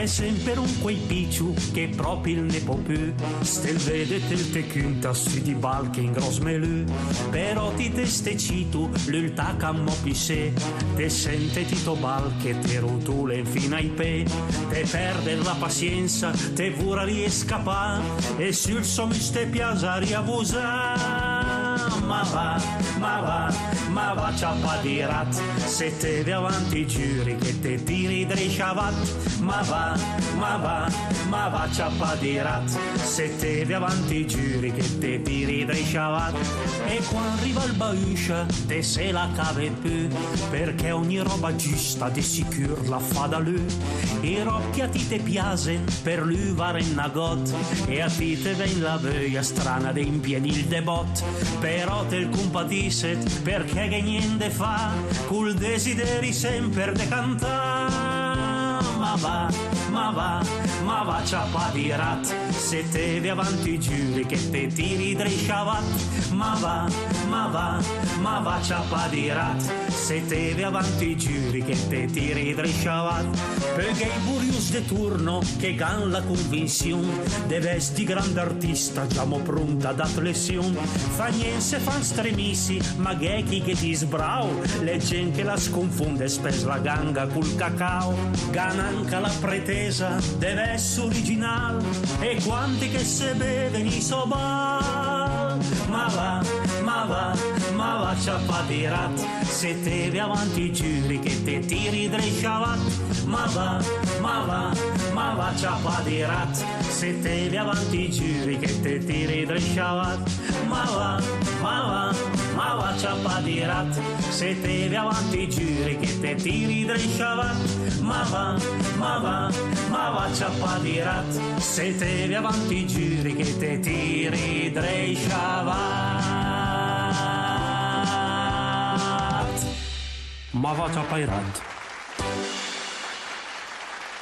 È sempre un quei picciu che proprio il ne può più. Stel vedete il te cunta su di balche in gros melù. Però ti teste citu, l'ulta cammo pissè. Te sente tito balche, te rotule fino ai pe. Te perde la pazienza, te vura riescapà. E sul somis te piasa riavusa. Ma va, ciappa di rat. Se te vi avanti giuri che te tiri dresciavat. Ma va, ciappa di rat. Se te vi avanti giuri che te tiri dresciavat. E quando arriva il bauscia, te se la cave più. Perché ogni roba giusta di sicur la fa da lui. I rocchi a ti te piasen per lui varen a got. E a ti te ven la vöia strana de in piedi il debot. Però te il compatisset perché che niente fa. Col desideri sempre de cantare. Ma va, ciappa di rat. Se te vi avanti giuri che te tiri dresciavat. Ma va, ciappa di rat. Se te vi avanti giuri che te tiri dresciavat. Perché i burius de turno che gan la convinzione deve di grande artista già mo pronta dat lezione. Fa niente fan stremissi ma ghechi che ti sbrau. Le gente la sconfonde spes la ganga col cacao. Gana anche la pretesa deve essere original. E quanti che se beven i sobal. Ma va, ciappa di rat. Se te vi avanti giuri che te tiri dresciavat. Ma va, ciappa di rat. Se te vi avanti giuri che te tiri dresciavat. Ma va, ciappa di rat. Se te vi avanti giuri che te tiri dresciavat. Ma va, ciappa di rat. Se te vi avanti giuri che te tiri dresciavat. Ma va, ciappa di rat.